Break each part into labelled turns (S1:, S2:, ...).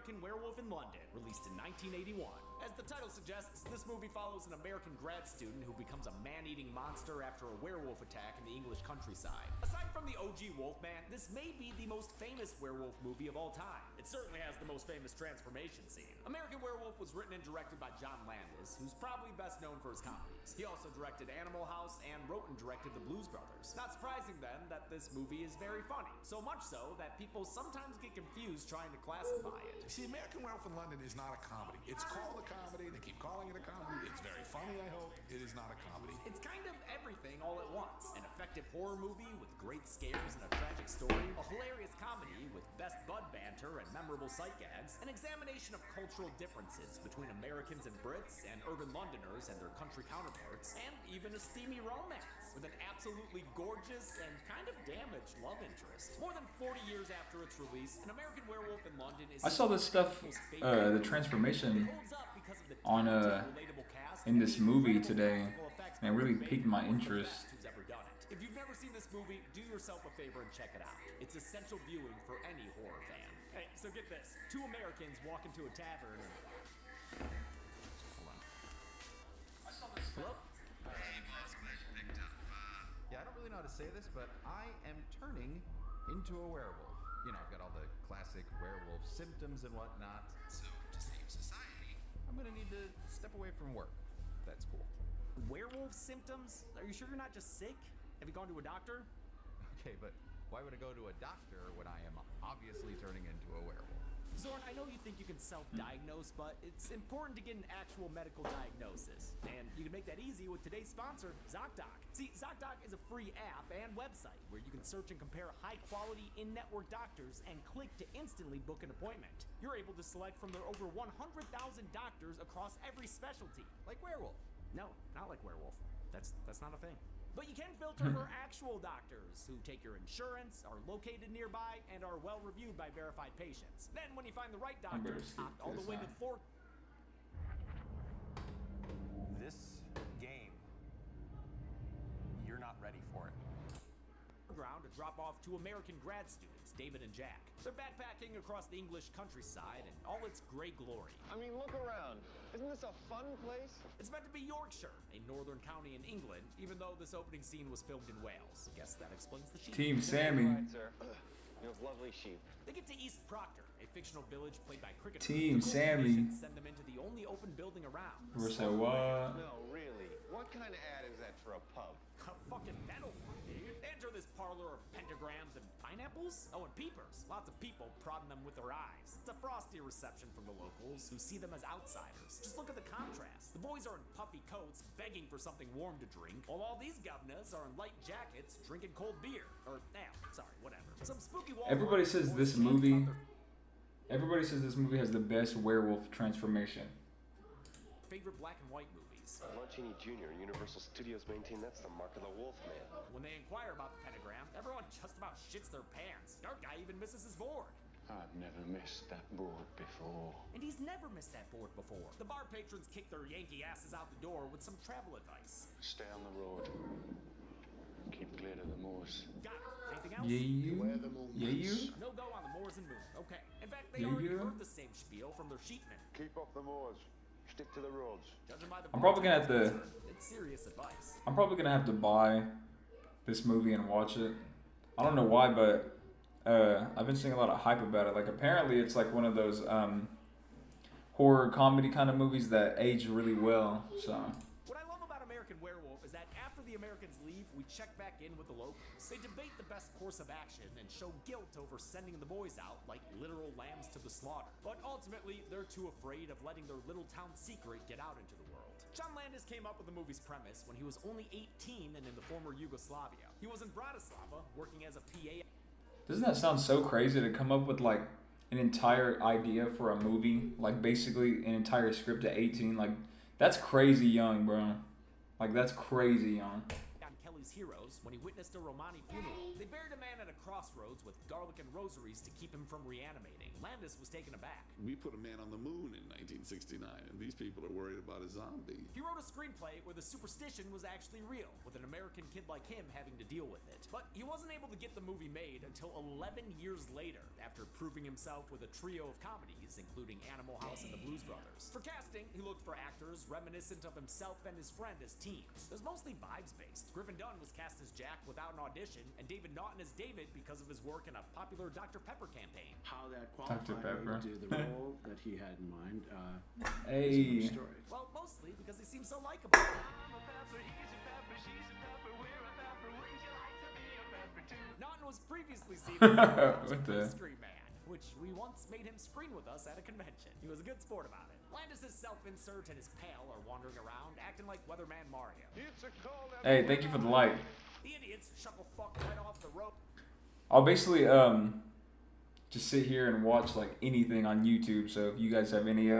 S1: American Werewolf in London, released in 1981. As the title suggests, this movie follows an American grad student who becomes a man-eating monster after a werewolf attack in the English countryside. Aside from the OG Wolfman, this may be the most famous werewolf movie of all time. It certainly has the most famous transformation scene. American Werewolf was written and directed by John Landis, who's probably best known for his comedies. He also directed Animal House and wrote and directed The Blues Brothers. Not surprising then that this movie is very funny. So much so that people sometimes get confused trying to classify it.
S2: See, American Werewolf in London is not a comedy. It's called a comedy. They keep calling it a comedy. It's very funny, I hope. It is not a comedy.
S1: It's kind of everything all at once. An effective horror movie with great scares and a tragic story, a hilarious comedy with best bud banter and memorable sight gags, an examination of cultural differences between Americans and Brits and urban Londoners and their country counterparts, and even a steamy romance with an absolutely gorgeous and kind of damaged love interest. More than 40 years after its release, An American Werewolf in London is
S3: I saw this stuff, the transformation on in this movie today, and it really piqued my interest.
S1: If you've never seen this movie, do yourself a favor and check it out. It's essential viewing for any horror fan. Hey, so get this. Two Americans walk into a tavern and... Hold on. Hello?
S4: Hey, boss, glad you picked up. Yeah, I don't really know how to say this, but I am turning into a werewolf. You know, I've got all the classic werewolf symptoms and whatnot. So, to save society, I'm gonna need to step away from work. That's cool.
S1: Werewolf symptoms? Are you sure you're not just sick? Have you gone to a doctor?
S4: Okay, but why would I go to a doctor when I am obviously turning into a werewolf?
S1: Zorn, I know you think you can self-diagnose, but it's important to get an actual medical diagnosis. And you can make that easy with today's sponsor, ZocDoc. See, ZocDoc is a free app and website where you can search and compare high-quality in-network doctors and click to instantly book an appointment. You're able to select from their over 100,000 doctors across every specialty.
S4: Like werewolf?
S1: No, not like werewolf. That's not a thing. But you can filter for actual doctors who take your insurance, are located nearby, and are well reviewed by verified patients. Then when you find the right doctor, opt all the way to the fourth.
S5: This game, you're not ready for it.
S1: Ground to drop off two American grad students, David and Jack. They're backpacking across the English countryside in all its great glory.
S6: I mean, look around. Isn't this a fun place?
S1: It's meant to be Yorkshire, a northern county in England, even though this opening scene was filmed in Wales. Guess that explains the sheep.
S3: Team Sammy.
S6: Right, sir. You have lovely sheep.
S1: They get to East Proctor, a fictional village played by cricketers.
S3: Team Sammy.
S1: Send them into the only open building around.
S3: We're so what?
S6: No, really. What kind of ad is that for a pub?
S1: A fucking metal one, dude. Enter this parlor of pentagrams and pineapples? Oh, and peepers. Lots of people prodding them with their eyes. It's a frosty reception from the locals, who see them as outsiders. Just look at the contrast. The boys are in puffy coats, begging for something warm to drink, while all these governors are in light jackets, drinking cold beer. Or, sorry, whatever. Some spooky wall.
S3: Everybody says this movie has the best werewolf transformation.
S1: Favorite black and white movies.
S7: Lon Chaney Jr. Universal Studios maintain that's the mark of the Wolfman.
S1: When they inquire about the pentagram, everyone just about shits their pants. Dark guy even misses his board.
S6: I've never missed that board before.
S1: And he's never missed that board before. The bar patrons kick their Yankee asses out the door with some travel advice.
S6: Stay on the road. Keep clear of the moors.
S1: Got it. Anything else?
S3: Yeah, you.
S6: Where the moon
S3: Yeah, you.
S1: No go on the moors and moon. Okay. In fact, they
S3: Yeah,
S1: already
S3: yeah.
S1: heard the same spiel from their sheepmen.
S7: Keep off the moors. Stick to the roads.
S1: Judging by the
S3: I'm probably gonna have to.
S1: It's serious advice.
S3: I'm probably gonna have to buy this movie and watch it. I don't know why, but I've been seeing a lot of hype about it. Like apparently, it's like one of those horror comedy kind of movies that age really well. So.
S1: What I love about American Werewolf is that after the Americans leave, we check back in with the locals. They debate the best course of action and show guilt over sending the boys out like literal lambs to the slaughter. But ultimately, they're too afraid of letting their little town secret get out into the world. John Landis came up with the movie's premise when he was only 18 and in the former Yugoslavia. He was in Bratislava working as a PA.
S3: Doesn't that sound so crazy to come up with like an entire idea for a movie? Like basically an entire script at 18. Like that's crazy young, bro. Like that's crazy young.
S1: On Kelly's movie's heroes when he witnessed a Romani funeral. They buried a man at a crossroads with garlic and rosaries to keep him from reanimating. Landis was taken aback.
S2: We put a man on the moon in 1969, and these people are worried about a zombie.
S1: He wrote a screenplay where the superstition was actually real, with an American kid like him having to deal with it. But he wasn't able to get the movie made until 11 years later, after proving himself with a trio of comedies, including Animal House and the Blues Brothers. For casting, he looked for actors reminiscent of himself and his friend as teens. It was mostly vibes-based. Griffin Dunn was cast as Jack without an audition, and David Naughton as David because of his work in a popular Dr. Pepper campaign.
S8: How that
S3: Dr.
S8: qualified
S3: Pepper.
S8: him to do the role that he had in mind.
S3: Hey.
S8: Is another story.
S1: Well, mostly because he seems so likable. Naughton was previously seen in
S3: What the?
S1: Screen Man, which we once made him screen with us at a convention. He was a good sport about it. Landis' self-insert and his pal are wandering around, acting like Weatherman Mario.
S3: Hey, thank you for the like.
S1: The idiots chuckle fuck right off the rope.
S3: I'll basically just sit here and watch like anything on YouTube. So if you guys have any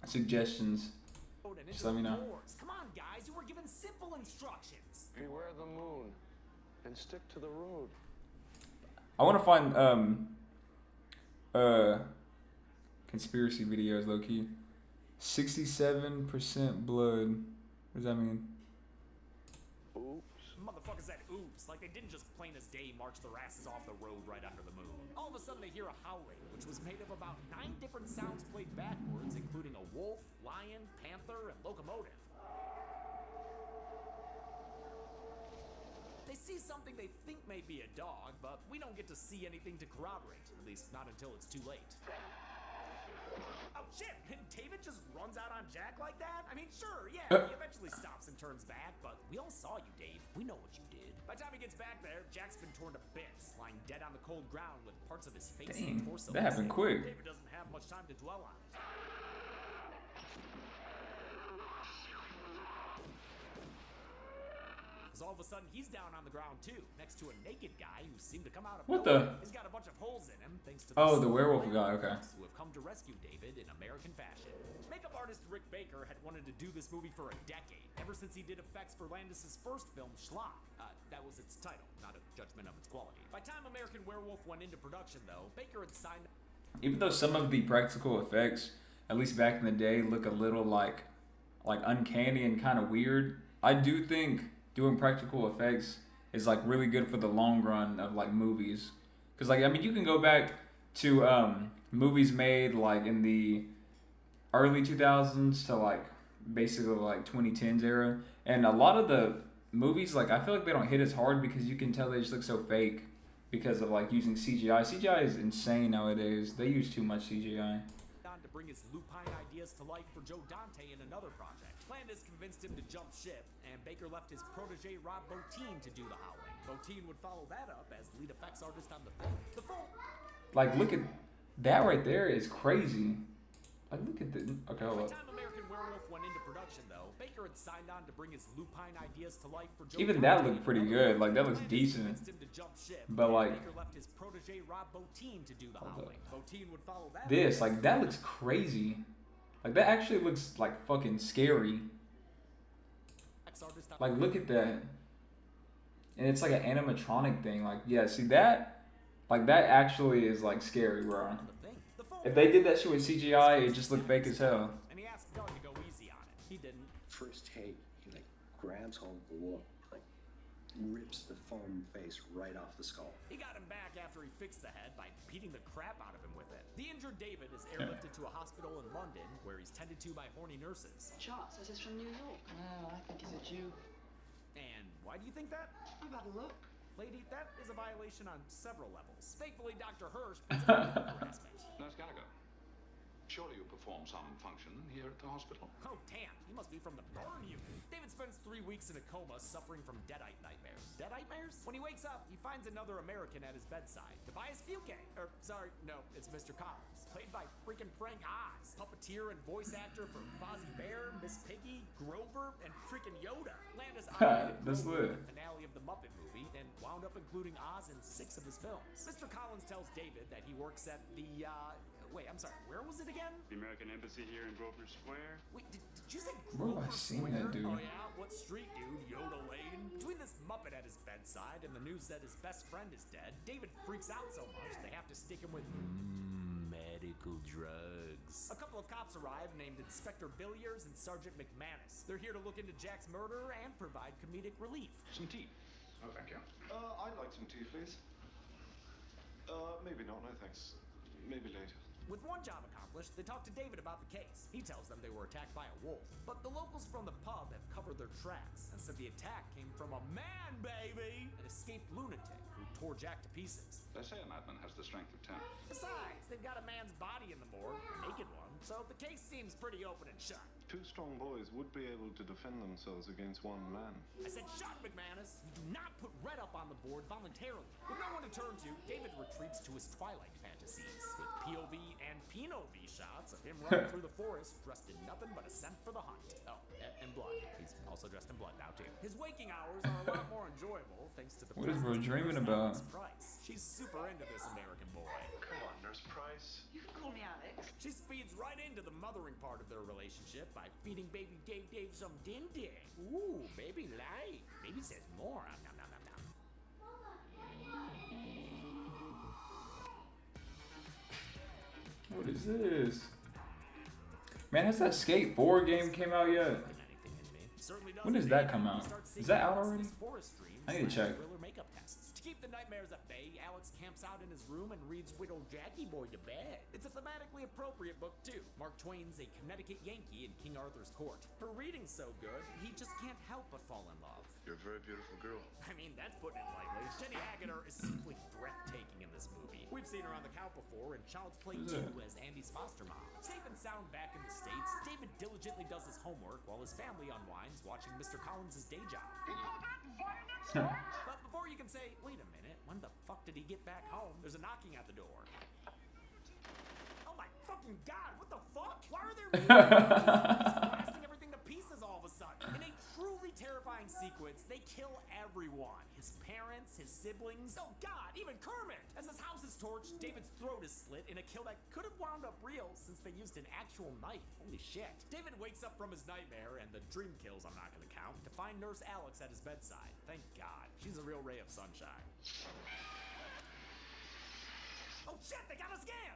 S3: suggestions, just let me know.
S1: Come on, guys, you were given simple instructions.
S6: Beware the moon and stick to the road.
S3: I want to find conspiracy videos low key. 67% blood. What does that mean?
S6: Oops.
S1: Motherfuckers said oops, like they didn't just plain as day march their asses off the road right under the moon. All of a sudden they hear a howling, which was made of about 9 different sounds played backwards, including a wolf, lion, panther, and locomotive. They see something they think may be a dog, but we don't get to see anything to corroborate, at least not until it's too late. Oh shit, and David just runs out on Jack like that? I mean, sure, yeah, he eventually stops and turns back, but we all saw you, Dave. We know what you did. By the time he gets back there, Jack's been torn to bits, lying dead on the cold ground with parts of his face and
S3: Dang,
S1: torso.
S3: that happened
S1: missing.
S3: quick.
S1: David doesn't have much time to dwell on it. All of a sudden, he's down on the ground too, next to a naked guy who seemed to come out of
S3: What
S1: nowhere.
S3: the?
S1: He's got a bunch of holes in him, thanks to
S3: Oh, the
S1: silver
S3: werewolf
S1: lamp
S3: guy, okay.
S1: who have come to rescue David in American fashion. Makeup artist Rick Baker had wanted to do this movie for a decade, ever since he did effects for Landis' first film, Schlock. That was its title, not a judgment of its quality. By the time American Werewolf went into production, though, Baker had signed.
S3: Even though some of the practical effects, at least back in the day, look a little like uncanny and kind of weird, I do think doing practical effects is like really good for the long run of like movies. Cause like, I mean, you can go back to movies made like in the early 2000s to like basically like 2010s era, and a lot of the movies, like, I feel like they don't hit as hard because you can tell they just look so fake because of like using CGI. CGI is insane nowadays. They use too much CGI.
S1: On to bring his lupine ideas to life for Joe Dante in another project. Landis convinced him to jump ship, and Baker left his protege Rob Bottin to do the howling. Bottin would follow that up as lead effects artist on the film. The film.
S3: Like, look at that right there is crazy. Like, look at the. Okay, hold
S1: By
S3: up.
S1: the time American Werewolf went into production, though, Baker had signed on to bring his lupine ideas to life for Joe
S3: Even
S1: Dante
S3: that
S1: in
S3: looked pretty
S1: another
S3: good. Like, that looks
S1: Landis
S3: decent.
S1: convinced him to jump ship,
S3: But,
S1: and
S3: like,
S1: Baker left his protege Rob Bottin to do the
S3: Hold
S1: howling. Bottin would follow that.
S3: This,
S1: up.
S3: like, that looks crazy. Like, that actually looks like fucking scary.
S1: Artist on
S3: Like, look at that. And it's like an animatronic thing. Like, yeah, see that? Like, that actually is like scary, bro.
S1: the thing. The film.
S3: If they did that shit with CGI, it just looked fake as hell.
S1: And he asked Doug to go easy on it. He didn't.
S9: First take, he like grabs hold of the wolf, like rips the foam face right off the skull.
S1: He got him back after he fixed the head by beating the crap out of him with it. The injured David is airlifted to a hospital in London where he's tended to by horny nurses.
S10: Chart says it's from New York.
S11: Oh, I think he's a Jew.
S1: And why do you think that?
S10: I've had a look.
S1: Lady, that is a violation on several levels. Thankfully, Dr. Hirsch puts an end to the harassment.
S2: Nurse Gallagher, surely you perform some function here at the hospital?
S1: Oh, damn, he must be from the burn unit. David spends 3 weeks in a coma suffering from deadite nightmares. Deadite-mares? When he wakes up, he finds another American at his bedside. Tobias Fuke. Sorry, no, it's Mr. Collins, played by freaking Frank Oz, puppeteer and voice actor for Fozzie Bear, Miss Piggy, Grover, and freaking Yoda. Landis
S3: That's lit.
S1: the finale of the Muppet movie and wound up including Oz in 6 of his films. Mr. Collins tells David that he works at the, wait, I'm sorry, where was it again?
S6: The American Embassy here in Grosvenor Square.
S1: Wait, did you say
S3: Where have I
S1: Grover
S3: seen
S1: Square?
S3: that, dude?
S1: Oh yeah, what street, dude? Yoda Lane? Between this Muppet at his bedside and the news that his best friend is dead, David freaks out so much they have to stick him with medical drugs. A couple of cops arrive named Inspector Villiers and Sergeant McManus. They're here to look into Jack's murder and provide comedic relief.
S6: Some tea.
S7: Oh, thank you. I'd like some tea, please. Maybe not, no thanks. Maybe later.
S1: With one job accomplished, they talk to David about the case. He tells them they were attacked by a wolf, but the locals from the pub have covered their tracks and said the attack came from a man, baby! An escaped lunatic who tore Jack to pieces.
S6: They say a madman has the strength of 10.
S1: Besides, they've got a man's body in the morgue, a naked one, so the case seems pretty open and shut.
S7: 2 strong boys would be able to defend themselves against 1 man.
S1: I said shut, McManus! You do not put Red up on the board voluntarily. With no one to turn to, David retreats to his Twilight fantasies, with POV and PNOV shots of him running through the forest, dressed in nothing but a scent for the hunt. Oh, and blood. He's also dressed in blood now, too. His waking hours are a lot more enjoyable, thanks to the
S3: What is bro
S1: presence of
S3: dreaming
S1: Nurse
S3: about?
S1: Alex Price. She's super into this American boy.
S7: Come on, Nurse Price.
S10: You can call me Alex.
S1: She speeds right into the mothering part of their relationship by feeding baby Dave some din din. Ooh, baby light. Baby says more. Nom, nom, nom, nom.
S3: What is this? Man, has that Skate 4 game came out yet?
S1: Anything in me. Certainly does
S3: When does
S1: today.
S3: that come out?
S1: You start
S3: Is that out
S1: seeing
S3: already?
S1: his forest dreams
S3: I need to check.
S1: and thriller makeup tests. To keep the nightmares at bay, Alex camps out in his room and reads Widow Jackie Boy to bed. It's a thematically appropriate book too. Mark Twain's a Connecticut Yankee in King Arthur's court. Her reading's so good, he just can't help but fall in love.
S7: You're a very beautiful girl.
S1: I mean, that's putting it lightly. Jenny Agutter is simply breathtaking in this movie. We've seen her on the count before in Child's Play 2 as Andy's foster mom. Safe and sound back in the States, David diligently does his homework while his family unwinds watching Mr. Collins' day job. But before you can say, wait a minute, when the fuck did he get back home? There's a knocking at the door. Oh my fucking god, what the fuck? Why are there blasting everything to pieces all of a sudden? In a truly terrifying sequence, they kill everyone. His parents, his siblings, oh god, even Kermit! As his house is torched, David's throat is slit in a kill that could have wound up real since they used an actual knife. Holy shit. David wakes up from his nightmare, and the dream kills I'm not gonna count, to find Nurse Alex at his bedside. Thank god. She's a real ray of sunshine. Oh shit, they got a scan!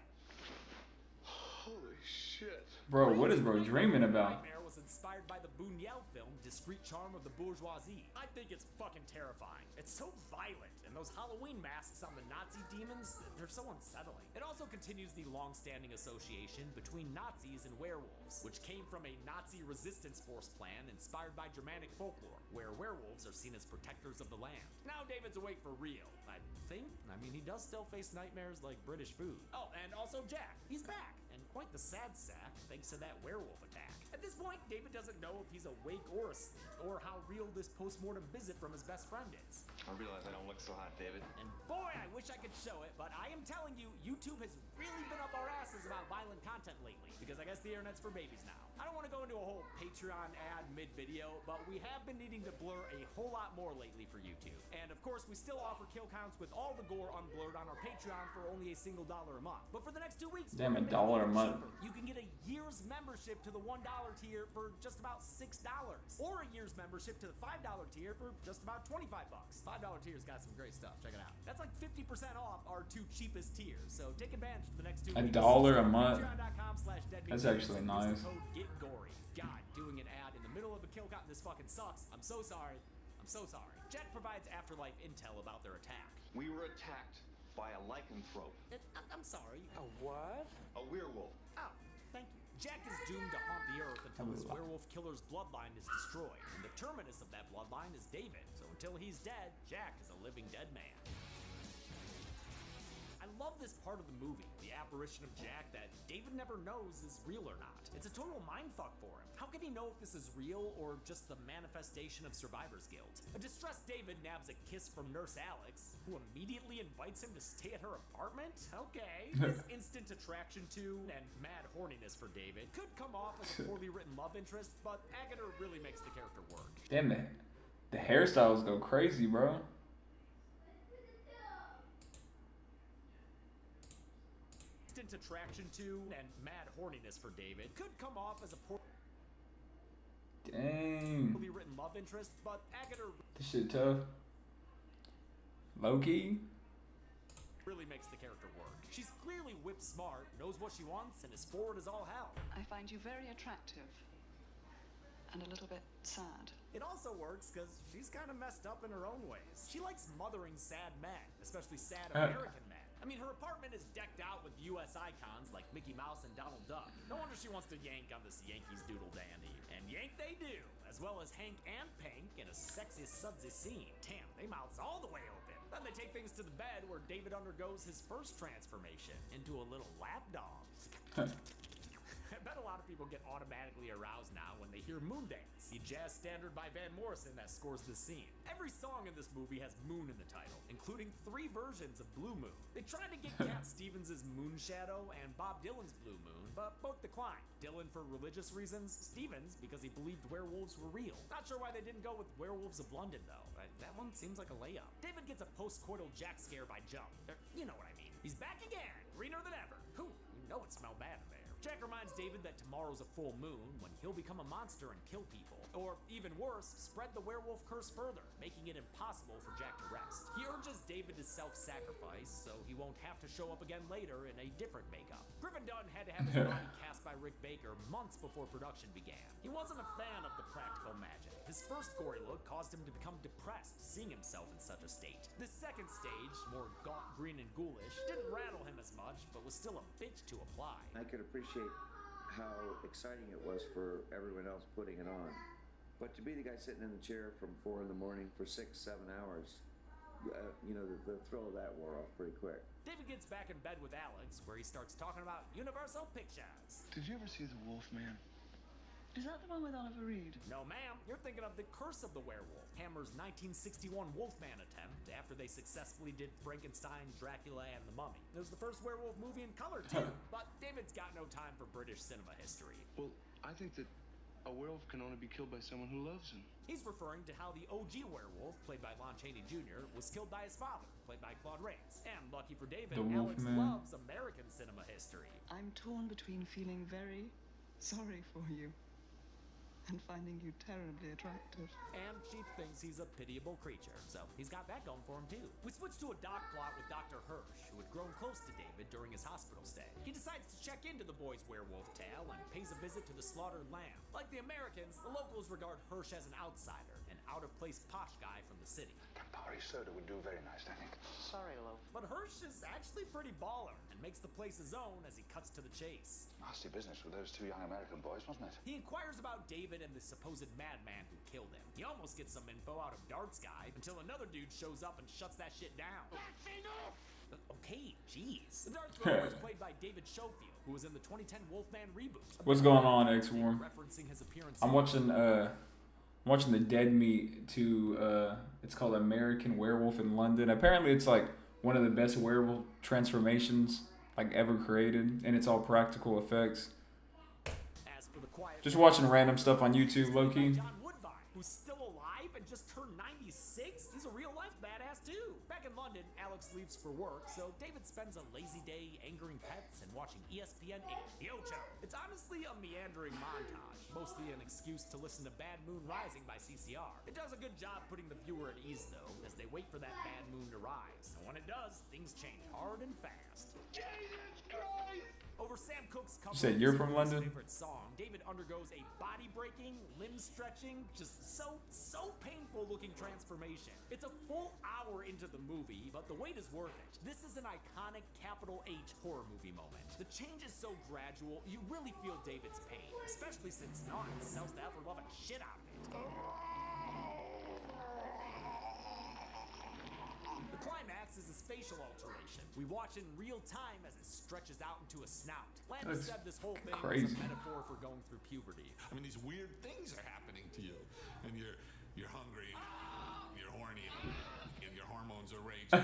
S7: Holy shit.
S3: Bro, what is bro dreaming about?
S1: Nightmare was inspired by the Buñuel film Discreet Charm of the Bourgeoisie. I think it's fucking terrifying. It's so violent, and those Halloween masks on the Nazi demons, they're so unsettling. It also continues the long-standing association between Nazis and werewolves, which came from a Nazi resistance force plan inspired by Germanic folklore, where werewolves are seen as protectors of the land. Now David's awake for real, I think. I mean, he does still face nightmares like British food. Oh, and also Jack. He's back, and quite the sad sack thanks to that werewolf attack. At this point, David doesn't know if he's awake or asleep, or how real this post-mortem visit from his best friend is.
S7: I realize I don't look so hot, David.
S1: And boy, I wish I could show it, but I am telling you, YouTube has really been up our asses about violent content lately, because I guess the internet's for babies now. I don't want to go into a whole Patreon ad mid-video, but we have been needing to blur a whole lot more lately for YouTube. And of course, we still offer kill counts with all the gore unblurred on our Patreon for only a single $1 a month. But for the next 2 weeks,
S3: Damn,
S1: we're
S3: $1
S1: gonna make it
S3: a month.
S1: cheaper. You can get a year's membership to the $1 tier for just about $6, or a year's membership to the $5 tier for just about $25. $5 tier's got some great stuff. Check it out. That's like 50% off our 2 cheapest tiers. So take advantage for the next 2 weeks.
S3: $1 a month.
S1: Patreon.com/deadbeat.
S3: That's actually
S1: Use the
S3: nice.
S1: code GetGory. God, doing an ad in the middle of a kill count, this fucking sucks. I'm so sorry. I'm so sorry. Jack provides afterlife intel about their attack.
S7: We were attacked by a lycanthrope.
S1: I'm sorry.
S5: A what?
S7: A werewolf.
S1: Oh, thank you. Jack is doomed to haunt the earth until his werewolf killer's bloodline is destroyed. And the terminus of that bloodline is David. So until he's dead, Jack is a living dead man. I love this part of the movie, the apparition of Jack that David never knows is real or not. It's a total mindfuck for him. How can he know if this is real or just the manifestation of survivor's guilt? A distressed David nabs a kiss from Nurse Alex, who immediately invites him to stay at her apartment? Okay. This instant attraction to and mad horniness for David could come off as a poorly written love interest, but Agutter really makes the character work.
S3: Damn, the hairstyles go crazy, bro.
S1: Instant attraction to and mad horniness for David could come off as a
S3: Dang.
S1: poorly written love interest, but Agutter
S3: This shit tough. Low-key?
S1: really makes the character work. She's clearly whip smart, knows what she wants, and is forward as all hell.
S10: I find you very attractive. And a little bit sad.
S1: It also works because she's kind of messed up in her own ways. She likes mothering sad men, especially sad American men. I mean, her apartment is decked out with U.S. icons like Mickey Mouse and Donald Duck. No wonder she wants to yank on this Yankees doodle dandy. And yank they do, as well as Hank and Pink in a sexy sudsy scene. Damn, they mouths all the way open. Then they take things to the bed where David undergoes his first transformation into a little lapdog. I bet a lot of people get automatically aroused now when they hear Moondance, the jazz standard by Van Morrison that scores the scene. Every song in this movie has Moon in the title, including 3 versions of Blue Moon. They tried to get Cat Stevens' Moon Shadow and Bob Dylan's Blue Moon, but both declined. Dylan for religious reasons, Stevens because he believed werewolves were real. Not sure why they didn't go with Werewolves of London though. That one seems like a layup. David gets a post-coital Jack scare by Jump. You know what I mean. He's back again, greener than ever. Whew, you know it smelled bad in there. Jack reminds David that tomorrow's a full moon when he'll become a monster and kill people. Or, even worse, spread the werewolf curse further, making it impossible for Jack to rest. He urges David to self-sacrifice so he won't have to show up again later in a different makeup. Griffin Dunn had to have his body cast by Rick Baker months before production began. He wasn't a fan of the practical magic. His first gory look caused him to become depressed, seeing himself in such a state. The second stage, more gaunt, green, and ghoulish, didn't rattle him as much, but was still a bitch to apply.
S11: I could appreciate how exciting it was for everyone else putting it on. But to be the guy sitting in the chair from 4 in the morning for 6-7 hours, you know, the thrill of that wore off pretty quick.
S1: David gets back in bed with Alex, where he starts talking about Universal Pictures.
S6: Did you ever see The Wolf Man?
S10: Is that the one with Oliver Reed?
S1: No, ma'am. You're thinking of The Curse of the Werewolf, Hammer's 1961 Wolfman attempt after they successfully did Frankenstein, Dracula, and The Mummy. It was the first werewolf movie in color, too. But David's got no time for British cinema history.
S6: Well, I think that a werewolf can only be killed by someone who loves him.
S1: He's referring to how the OG werewolf, played by Lon Chaney Jr., was killed by his father, played by Claude Rains. And lucky for David, Alex loves American cinema history.
S10: I'm torn between feeling very sorry for you and finding you terribly attractive.
S1: And she thinks he's a pitiable creature, so he's got that going for him too. We switch to a doc plot with Dr. Hirsch, who had grown close to David during his hospital stay. He decides to check into the boy's werewolf tale and pays a visit to the slaughtered lamb. Like the Americans, the locals regard Hirsch as an outsider, an out-of-place posh guy from the city.
S6: Campari soda would do very nice, I think.
S10: Sorry, love.
S1: But Hirsch is actually pretty baller and makes the place his own as he cuts to the chase.
S6: Nasty business with those 2 young American boys, wasn't it?
S1: He inquires about David and the supposed madman who killed him. He almost gets some info out of Dart's guy until another dude shows up and shuts that shit down. That's enough! Okay, jeez. The Darth Vader is played by David Schofield, who was in the 2010 Wolfman reboot.
S3: What's going on, X-Worm?
S1: Referencing his appearance.
S3: I'm watching the Dead Meat to it's called American Werewolf in London. Apparently it's like one of the best werewolf transformations like ever created, and it's all practical effects.
S1: As for the quiet,
S3: just watching random stuff on YouTube, low-key.
S1: John Woodvine, who's still alive and just turned 96. He's a real-life badass too. Back in London, Alex leaves for work, so David spends a lazy day angering pets and watching ESPN 8, The Ocho. It's honestly a meandering montage, mostly an excuse to listen to Bad Moon Rising by CCR. It does a good job putting the viewer at ease though, as they wait for that bad moon to rise. And when it does, things change hard and fast. Jesus Christ! Over Sam Cooke's cover
S3: said you're from
S1: his
S3: London?
S1: favorite song, David undergoes a body-breaking, limb-stretching, just so painful-looking transformation. It's a full hour into the movie, but the wait is worth it. This is an iconic capital H horror movie moment. The change is so gradual, you really feel David's pain, especially since Naughton sells the ever-loving shit out of it. The The climax is his facial alteration. We watch in real time as it stretches out into a snout. Landis said this whole thing was a metaphor for going through puberty.
S2: I mean, these weird things are happening to you, and you're hungry, you're horny, and your hormones are raging.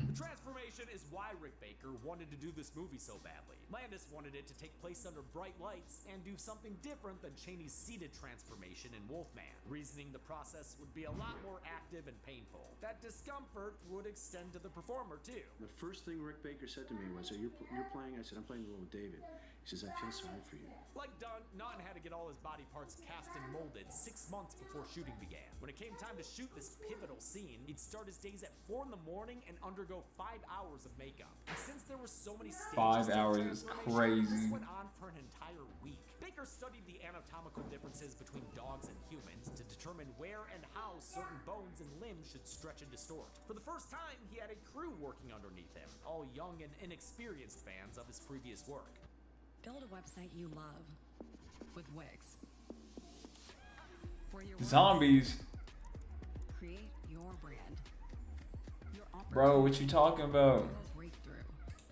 S1: The transformation is why Rick Baker wanted to do this movie so badly. Landis wanted it to take place under bright lights and do something different than Chaney's seated transformation in Wolfman, reasoning the process would be a lot more active and painful. That discomfort would extend to the performer too.
S8: The first thing Rick Baker said to me was, "You're playing?" I said, "I'm playing the role of David." He says, "I feel sorry for you."
S1: Like Dunn, Naughton had to get all his body parts cast and molded 6 months before shooting began. When it came time to shoot this pivotal scene, he'd start his days at 4 in the morning and undergo 5 hours of makeup. And since there were so many stages
S3: 5
S1: to
S3: hours is
S1: transformation,
S3: crazy.
S1: this went on for an entire week. Baker studied the anatomical differences between dogs and humans to determine where and how certain bones and limbs should stretch and distort. For the first time, he had a crew working underneath him, all young and inexperienced fans of his previous work.
S12: Build a website you love with Wix. For your
S3: Zombies.
S12: create your brand. Your
S3: Bro, what you talking about?
S12: breakthrough.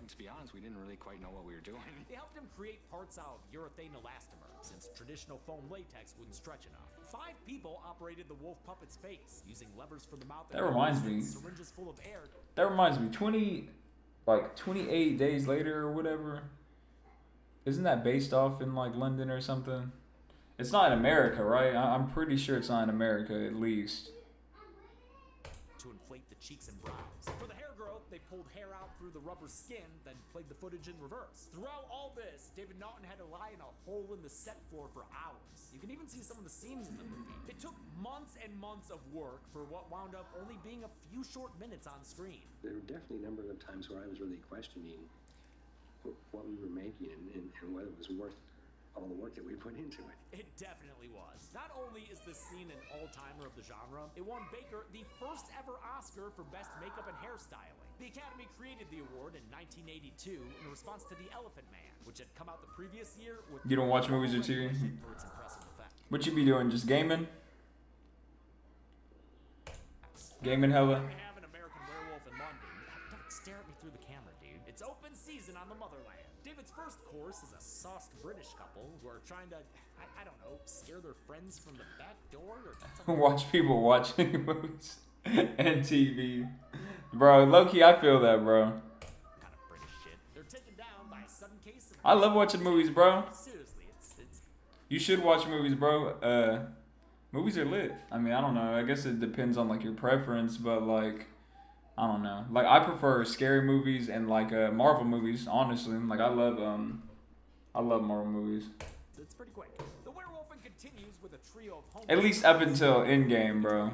S6: To be honest, we didn't really quite know what we were doing.
S1: They helped him create parts out of urethane elastomer, since traditional foam latex wouldn't stretch enough. 5 people operated the wolf puppet's face, using levers for the mouth.
S3: That reminds me.
S1: Syringes full of air.
S3: That reminds me. 28 days later or whatever. Isn't that based off in like London or something? It's not in America, right? I'm pretty sure it's not in America, at least.
S1: To inflate the cheeks and brows. For the hair growth, they pulled hair out through the rubber skin, then played the footage in reverse. Throughout all this, David Naughton had to lie in a hole in the set floor for hours. You can even see some of the scenes in the movie. It took months and months of work for what wound up only being a few short minutes on screen.
S9: There were definitely a number of times where I was really questioning what we were making and whether it was worth all the work that we put into it.
S1: It definitely was. Not only is this scene an all-timer of the genre, it won Baker the first ever Oscar for Best Makeup and Hairstyling. The Academy created the award in 1982 in response to The Elephant Man, which had come out the previous year with...
S3: You don't watch movies or TV?
S1: for its impressive effect.
S3: What you be doing? Just gaming? Gaming hella?
S1: We have an American Werewolf in London. Don't stare at me through the camera, dude. It's open season on the motherland. David's first course is a sauced British couple who are trying to, I don't know, scare their friends from the back door or something.
S3: Watch people watching movies and TV. Bro, low-key, I feel that, bro.
S1: Kind of British shit. They're taken down by a sudden case of...
S3: I love watching movies, bro.
S1: Seriously, it's...
S3: You should watch movies, bro. Movies are lit. I mean, I don't know. I guess it depends on, like, your preference, but, like... I don't know. Like, I prefer scary movies and, like, Marvel movies, honestly. Like, I love Marvel movies.
S1: It's pretty quick. The Werewolfing continues with a trio of home...
S3: At least up until Endgame, bro.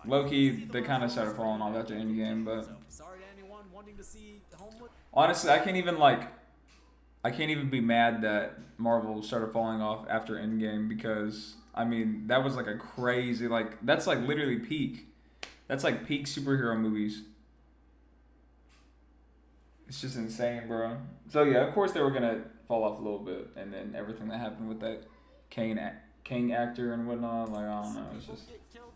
S3: Low-key, they kind of started falling off after Endgame, but...
S1: Sorry to anyone wanting to see Homewood.
S3: Honestly, I can't even be mad that Marvel started falling off after Endgame because, I mean, that was, like, a crazy, like, that's, like, literally peak. That's like peak superhero movies. It's just insane, bro. So yeah, of course they were gonna fall off a little bit, and then everything that happened with that Kang actor and whatnot, like I don't know, it's just.
S1: Get killed.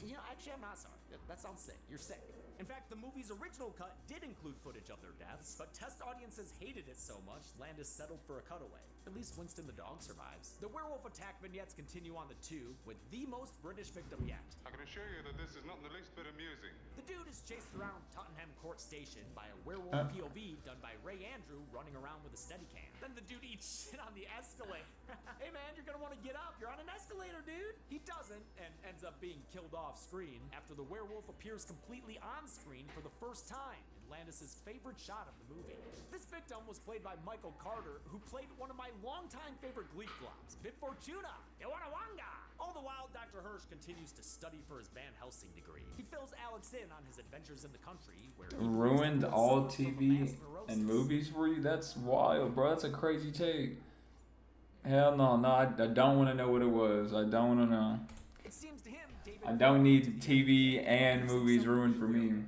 S1: You know, actually, I'm not sorry. That sounds sick. You're sick. In fact, the movie's original cut did include footage of their deaths, but test audiences hated it so much, Landis settled for a cutaway. At least Winston the dog survives. The werewolf attack vignettes continue on the tube with the most British victim yet.
S13: I can assure you that this is not in the least bit amusing.
S1: The dude is chased around Tottenham Court Station by a werewolf POV done by Ray Andrew running around with a Steadicam. Then the dude eats shit on the escalator. Hey man, you're gonna want to get up. You're on an escalator, dude. He doesn't and ends up being killed off screen after the werewolf appears completely on screen for the first time in Landis' favorite shot of the movie. This victim was played by Michael Carter, who played one of my longtime favorite Gleek globs, Bib Fortuna. Yawanawanga! All the while, Dr. Hirsch continues to study for his Van Helsing degree. He fills Alex in on his adventures in the country, where he
S3: ruined all TV and movies for you? That's wild, bro. That's a crazy take. Hell no, I don't want to know what it was. I don't want to know.
S1: It seems to him, David
S3: I don't need TV and movies ruined for me.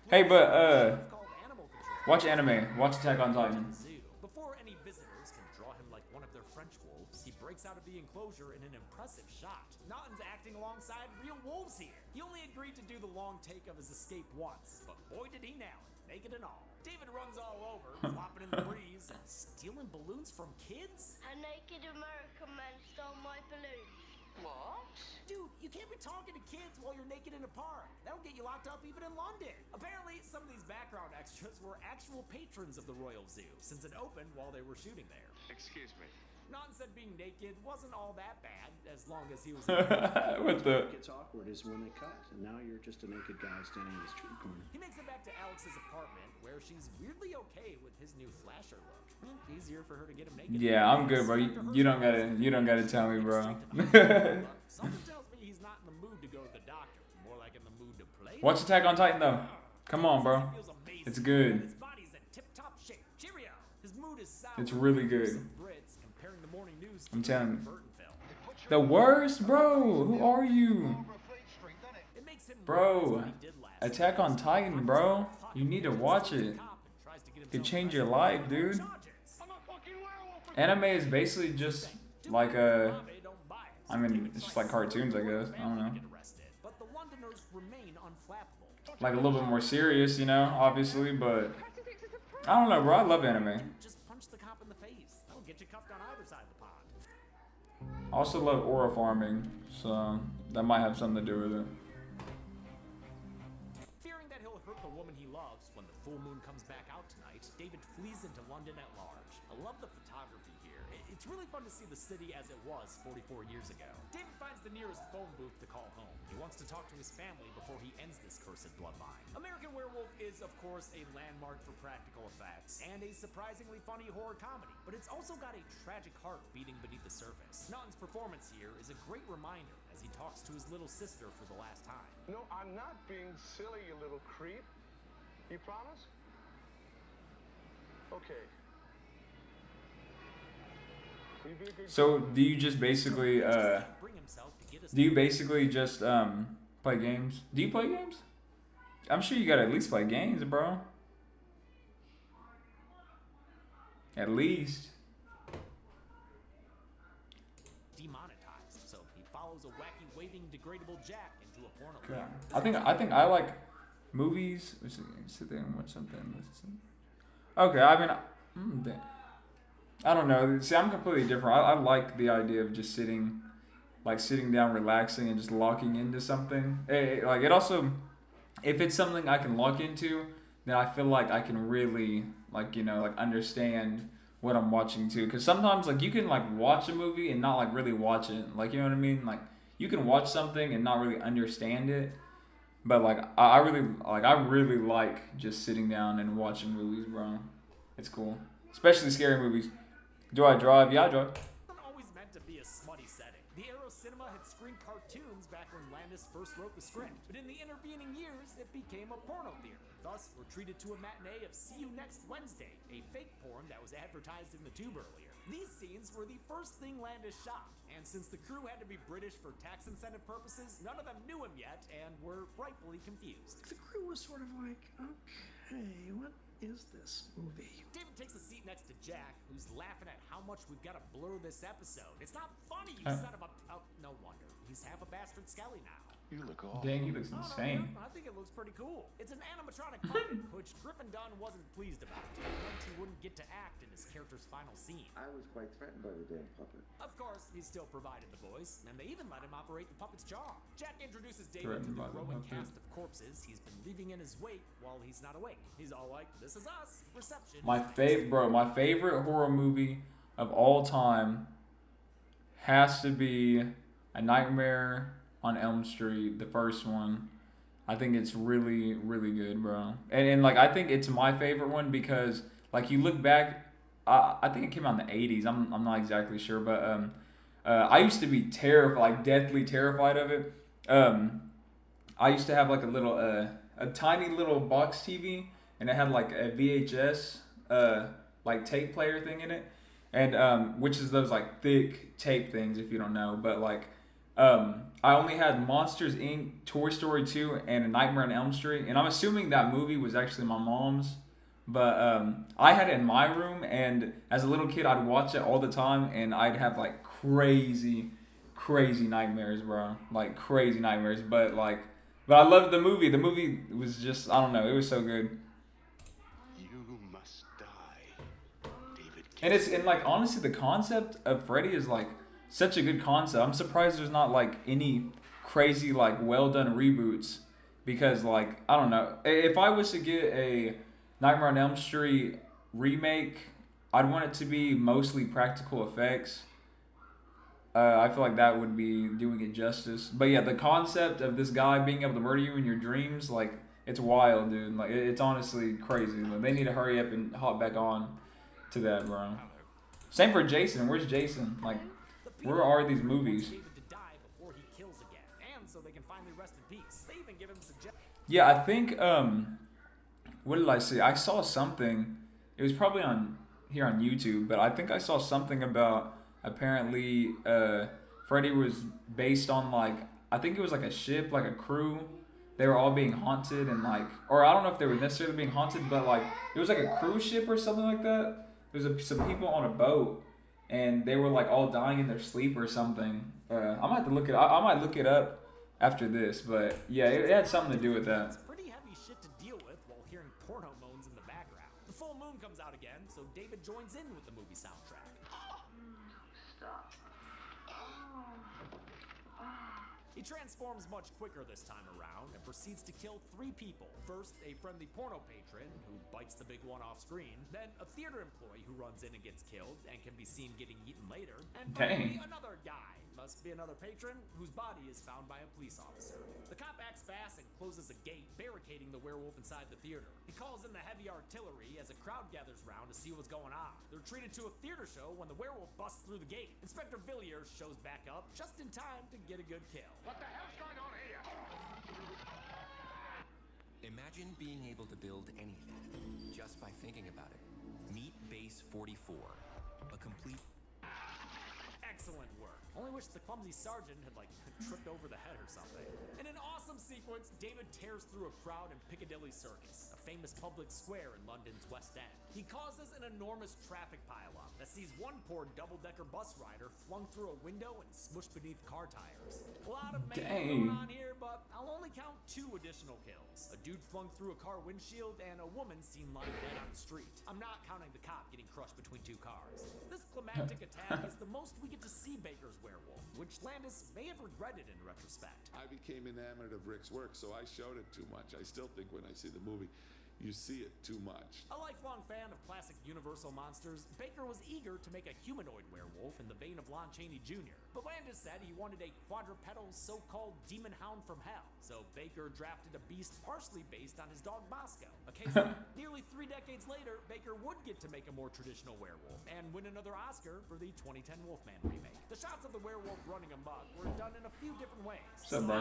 S3: Hey, but watch anime. Watch Attack on Titan.
S1: Before any visitors can draw him like one of their French wolves, he breaks out of the enclosure in an impressive shot. Naughton's acting alongside real wolves here. He only agreed to do the long take of his escape once, but boy did he nail it, naked and all. David runs all over, flopping in the breeze, and stealing balloons from kids?
S14: A naked American man stole my balloons.
S1: What? Dude, you can't be talking to kids while you're naked in a park. That'll get you locked up even in London. Apparently, some of these background extras were actual patrons of the Royal Zoo, since it opened while they were shooting there.
S6: Excuse me.
S1: Naughton said being naked wasn't all that bad, as long as he was...
S3: What the...
S8: What gets awkward is when they cut, and now you're just a naked guy standing in the street corner.
S1: He makes it back to Alex's apartment, where she's weirdly okay with his new flasher look. Easier for her to get him naked.
S3: Yeah, I'm good, bro. You don't gotta tell me, bro.
S1: Something tells me he's not in the mood to go to the doctor. More like in the mood to play.
S3: Watch Attack on Titan though. Come on, bro. It's good.
S1: His body's in tip-top shape. Cheerio. His mood is sour.
S3: It's really good.
S1: Brits comparing the morning news to
S3: I'm telling you.
S1: Burtonville.
S3: The worst, bro. Who are you?
S1: It makes him
S3: Bro, Attack on Titan, bro. You need to watch it. It could change your life, dude. Anime is basically just like a... I mean, it's just like cartoons, I guess. I don't know.
S1: But the Londoners remain unflappable.
S3: Like a little bit more serious, you know, obviously, but... I don't know, bro. I love anime.
S1: Just punch the cop in the face. That'll get you cuffed on either side of the pond.
S3: I also love aura farming, so that might have something to do with it.
S1: Fearing that he'll hurt the woman he loves when the full moon comes back out tonight, David flees into London at large. I love the photography here. It's really fun to see the city as it was 44 years ago. David finds the nearest phone booth to call home. He wants to talk to his family before he ends this cursed bloodline. American Werewolf is, of course, a landmark for practical effects and a surprisingly funny horror comedy, but it's also got a tragic heart beating beneath the surface. Naughton's performance here is a great reminder as he talks to his little sister for the last time.
S13: No, I'm not being silly, you little creep. You promise? Okay.
S3: So do you just basically play games? Do you play games? I'm sure you gotta at least play games, bro. At least.
S1: Demonetized, so he follows a wacky waving degradable Jack into a porno.
S3: Okay. I think I like movies. Let's sit there and watch something. Okay, I mean, I don't know. See, I'm completely different. I like the idea of just sitting down, relaxing, and just locking into something. Like it also, if it's something I can lock into, then I feel like I can really understand what I'm watching too. Because sometimes you can watch a movie and not really watch it. You know what I mean? You can watch something and not really understand it. But I really like just sitting down and watching movies, bro. It's cool, especially scary movies. Do I drive? Yeah, I drive.
S1: Wasn't always meant to be a smutty setting. The Arrow Cinema had screened cartoons back when Landis first wrote the script, but in the intervening years, it became a porno theater. Thus, we're treated to a matinee of See You Next Wednesday, a fake porn that was advertised in the tube earlier. These scenes were the first thing Landis shot, and since the crew had to be British for tax incentive purposes, none of them knew him yet and were rightfully confused.
S8: The crew was sort of like, okay, what is this movie?
S1: David takes a seat next to Jack, who's laughing at how much we've got to blur this episode. It's not funny, you son of a... Oh, no wonder. He's half a bastard Skelly now.
S6: You look awful.
S3: Dang, he looks insane.
S1: I think it looks pretty cool. It's an animatronic puppet, which Griffin Dunn wasn't pleased about. It meant he wouldn't get to act in his character's final scene.
S11: I was quite threatened by the damn puppet.
S1: Of course, he still provided the voice, and they even let him operate the puppet's jaw. Jack introduces David to the growing cast of corpses he's been leaving in his wake while he's not awake. He's all like, "This is us." Reception.
S3: My favorite horror movie of all time has to be A Nightmare on Elm Street, the first one. I think it's really, really good, bro. And I think it's my favorite one because you look back, I think it came out in the 80s. I'm not exactly sure, but I used to be terrified, deathly terrified of it. I used to have a tiny little box TV, and it had a VHS tape player thing in it, and which is those thick tape things if you don't know, but I only had Monsters Inc., Toy Story 2, and A Nightmare on Elm Street, and I'm assuming that movie was actually my mom's But I had it in my room, and as a little kid, I'd watch it all the time, and I'd have like crazy nightmares, bro. Like crazy nightmares. But I loved the movie. The movie was just, I don't know, it was so good.
S6: You must die, David.
S3: And like honestly, the concept of Freddy is like such a good concept. I'm surprised there's not like any crazy like well done reboots, because like I don't know, if I was to get a Nightmare on Elm Street remake, I'd want it to be mostly practical effects. I feel like that would be doing it justice. But yeah, the concept of this guy being able to murder you in your dreams, like, it's wild, dude. Like, it's honestly crazy. Like, they need to hurry up and hop back on to that, bro. Same for Jason. Where's Jason? Like, where are these movies? Yeah, I think, what did I see? I saw something. It was probably here on YouTube, but I think I saw something about apparently Freddy was based on like, I think it was like a ship, like a crew. They were all being haunted and like, or I don't know if they were necessarily being haunted, but like it was like a cruise ship or something like that. There was some people on a boat and they were like all dying in their sleep or something. I might have to look it. I might look it up after this, but yeah, it had something to do with that.
S1: Full moon comes out again, so David joins in with the movie soundtrack.
S14: Stop.
S1: He transforms much quicker this time around and proceeds to kill 3 people. First, a friendly porno patron who bites the big one off screen. Then a theater employee who runs in and gets killed and can be seen getting eaten later. And finally, another guy, must be another patron, whose body is found by a police officer. The cop acts fast and closes a gate, barricading the werewolf inside the theater. He calls in the heavy artillery as a crowd gathers round to see what's going on. They're treated to a theater show when the werewolf busts through the gate. Inspector Villiers shows back up just in time to get a good kill.
S13: What the hell's going on here?
S15: Imagine being able to build anything just by thinking about it. Meet Base 44, a complete...
S1: Excellent work. Only wish the clumsy sergeant had like tripped over the head or something. In an awesome sequence, David tears through a crowd in Piccadilly Circus, a famous public square in London's West End. He causes an enormous traffic pileup that sees one poor double-decker bus rider flung through a window and smushed beneath car tires. A lot of mayhem going on here, but I'll only count 2 additional kills. A dude flung through a car windshield and a woman seen lying dead on the street. I'm not counting the cop getting crushed between 2 cars. This climactic attack is the most we get to see Baker's werewolf, which Landis may have regretted in retrospect.
S2: I became enamored of Rick's work, so I showed it too much. I still think when I see the movie, you see it too much.
S1: A lifelong fan of classic Universal monsters, Baker was eager to make a humanoid werewolf in the vein of Lon Chaney Jr. But Landis said he wanted a quadrupedal so-called demon hound from hell. So Baker drafted a beast partially based on his dog Bosco. Occasionally, nearly 3 decades later, Baker would get to make a more traditional werewolf and win another Oscar for the 2010 Wolfman remake. The shots of the werewolf running amok were done in a few different ways.
S3: What's up, bro?